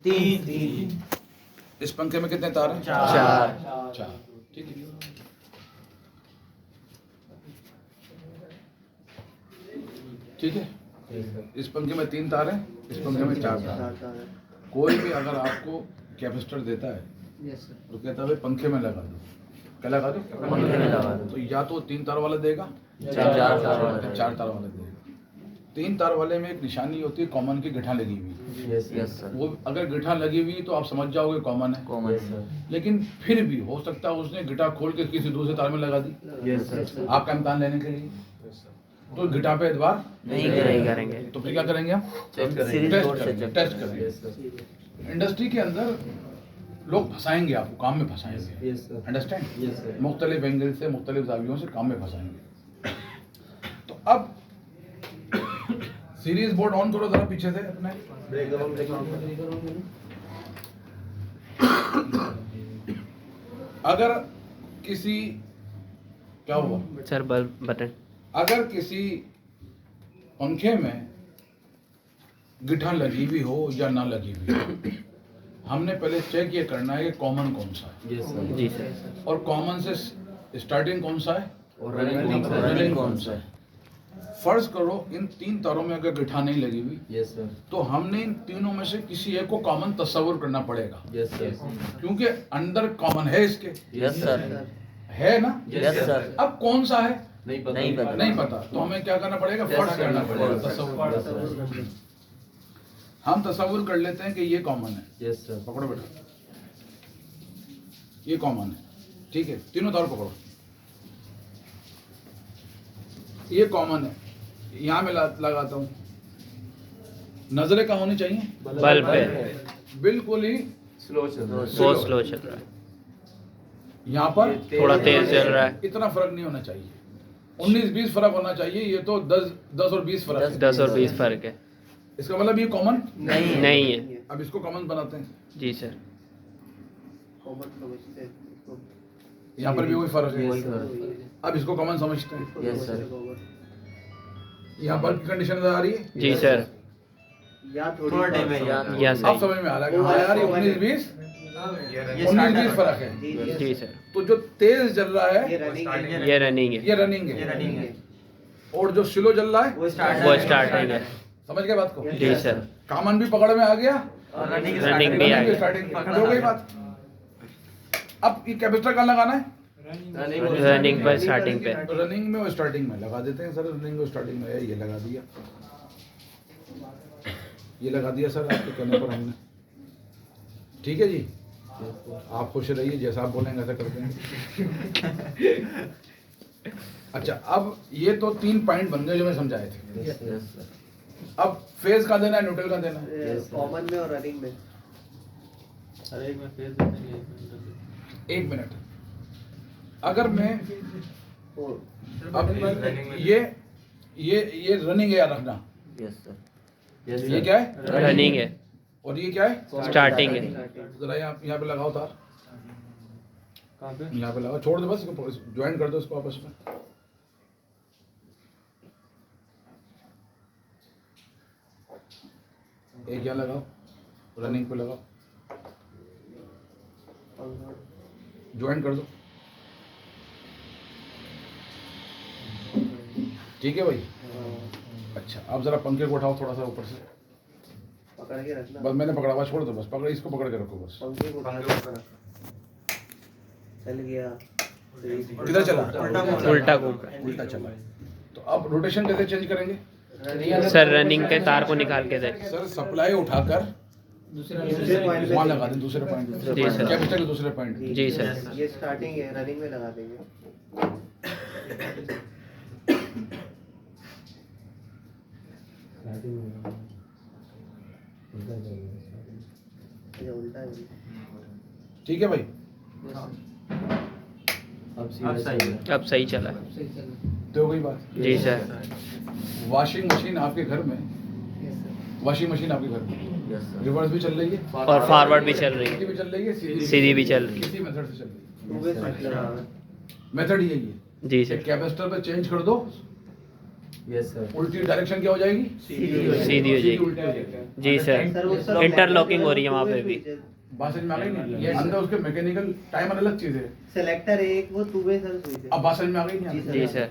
तीन। इस पंखे में कितने तार हैं? चार। ठीक है। ठीक है, इस पंखे में 3 तार हैं, इस पंखे में 4 तार हैं। कोई भी अगर आपको कैपेसिटर देता है तो कहता है भाई पंखे में लगा दो, क्या लगा दो? पंखे में लगा दो। तो या तो 3 तार वाला देगा, 4 तार वाला। 4 तार वाला देगा। 3 तार वाले में एक निशानी होती है कॉमन की, गिठा लगी हुई। Yes sir. वो अगर गिठा लगी हुई तो आप समझ जाओगे कॉमन है। Common sir. लेकिन फिर भी हो सकता है उसने गिटा खोल के किसी दूसरे तार में लगा दी, यस सर। आपका इम्तहान लेने के लिए, तो गिटा पे एतबार नहीं करेंगे। तो फिर क्या करेंगे हम? टेस्ट करेंगे। इंडस्ट्री के अंदर लोग फंसाएंगे आपको, काम में फंसाएंगे। अंडरस्टैंड? मुख्तलिफ एंगल से, मुख्तलिफ जावियों से काम में फंसाएंगे। तो अब सीरीज बोर्ड ऑन करो जरा पीछे से अपने। अगर किसी, क्या हुआ सर? Bulb button. अगर किसी पंखे में गिठा लगी हुई हो या ना लगी हुई हो, हमने पहले चेक ये करना है कि कॉमन कौन सा है। जी सर। और कॉमन से स्टार्टिंग कौन सा है और रनिंग कौन सा है? फर्ज करो इन 3 तारों में अगर गिठा नहीं लगी हुई, यस सर। तो हमने इन तीनों में से किसी एक को कॉमन तस्वुर करना पड़ेगा, यस सर। क्योंकि अंदर कॉमन है इसके, यस सर। है ना? Yes sir. अब कौन सा है नहीं पता। तो हमें क्या करना पड़ेगा? फर्ज करना पड़ेगा, तस्वुर। हम तस्वुर कर लेते हैं कि ये कॉमन है। Yes sir. पकड़ो बेटा, ये कॉमन है। ठीक है, तीनों तार पकड़ो, ये कॉमन है। यहाँ मैं लगाता हूँ, नजरें कहाँ होनी चाहिए? बल्ब पे। बिल्कुल ही बहुत स्लो चल रहा है। यहाँ पर थोड़ा तेज चल रहा है। इतना फर्क नहीं होना चाहिए, 19-20 फर्क होना चाहिए। ये तो 10 और 20 फर्क है। 10 और 20 फर्क है। इसका मतलब ये कॉमन नहीं है। अब इसको कॉमन बनाते हैं। जी सर। यहाँ पर भी वही फर्क है। वही फर्क। अब इसको कॉमन समझते हैं। Yes sir. यहाँ बल्ब की कंडीशन नजर आ रही है? जी सर। थोड़ा टाइम है या अब सही। समझ में आ रहा है कि हाँ यार, ये 19-20 फर्क है। जी सर। तो जो तेज जल रहा है ये रनिंग है। ये रनिंग है, और जो स्लो जल रहा है वो स्टार्टिंग है। समझ गए बात को? जी सर। कॉमन भी पकड़ में आ गया, रनिंग भी आ गया। स्टार्टिंग हो गई बात। अब ये कैपेसिटर कहाँ लगाना है? रनिंग पर स्टार्टिंग पे। रनिंग में और स्टार्टिंग में लगा देते हैं सर। रनिंग और स्टार्टिंग में है, ये लगा दिया, ये लगा दिया सर आपके कहने पर हमने। ठीक है जी, आप खुश रहिए, जैसा आप बोलेंगे ऐसा करते हैं। अच्छा, अब ये तो 3 पॉइंट बन गए जो मैं समझाए थे। अब फेज का देना है, न्यूट्रल का देना है? कॉमन में और रनिंग में। एक मिनट, अगर मैं अब ये रनिंग है याद रखना। Yes sir. ये क्या है? रनिंग है। और ये क्या है? स्टार्टिंग है। जरा यहाँ पे लगाओ तार, यहाँ पे लगाओ, छोड़ दो बस, ज्वाइन कर दो इसको आपस में। एक यहाँ लगाओ, रनिंग पे लगाओ, ज्वाइन कर दो। ठीक है भाई? अच्छा, अब जरा पंखे को उठाओ थोड़ा सा ऊपर से, पकड़ के रखना। बस मैंने पकड़ा हुआ, छोड़ दो बस, पकड़, इसको पकड़ के रखो बस। पंखे को उठा के चल गया। किधर चला? उल्टा घूम रहा उल्टा चला। तो अब रोटेशन कैसे चेंज करेंगे है। सर रनिंग के तार को निकाल के दे। सर? सप्लाई उठाकर दूसरे पॉइंट वहाँ लगा दें, दूसरे पॉइंट, जी सर। कैपेसिटर के दूसरे पॉइंट। जी सर। ये स्टार्टिंग है, रनिंग में लगा देंगे। ये उल्टा है। ठीक है भाई? अब सही चला। तो हो गई बात। जी सर। वॉशिंग मशीन आपके घर में, वॉशिंग मशीन आपके घर में रिवर्स भी चल रही है और फॉरवर्ड भी चल रही सीधी है। भी चल रही है, सीधी भी चल रही है। किसी मेथड से चल रही है। टू वे स्विच लगा है। मेथड यही है, जी सर। कैपेसिटर पे चेंज कर दो, यस सर। उल्टी डायरेक्शन क्या हो जाएगी? सीधी हो सीधी जाएगी। उल्टी हो जाएगी। जी सर, वो सर सब इंटरलॉकिंग हो रही है वहाँ पे भी। बात समझ में आ गई नहीं? Yes, अंदर उसके मैकेनिकल टाइमर अलग चीज है। सेलेक्टर एक वो टू वे सर स्विच है। अब बात समझ में आ गई नहीं? जी सर।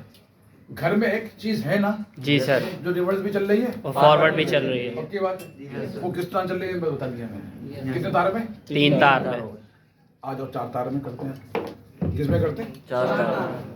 घर में एक चीज है ना जी सर। जो रिवर्स भी चल रही है और फॉरवर्ड भी चल रही है। पक्की बात है? वो किस तरह चल रही है बता दिया मैंने। कितने तार में? 3 तार में। आ जाओ 4 तार में करते हैं। किस में करते हैं? 4 तार।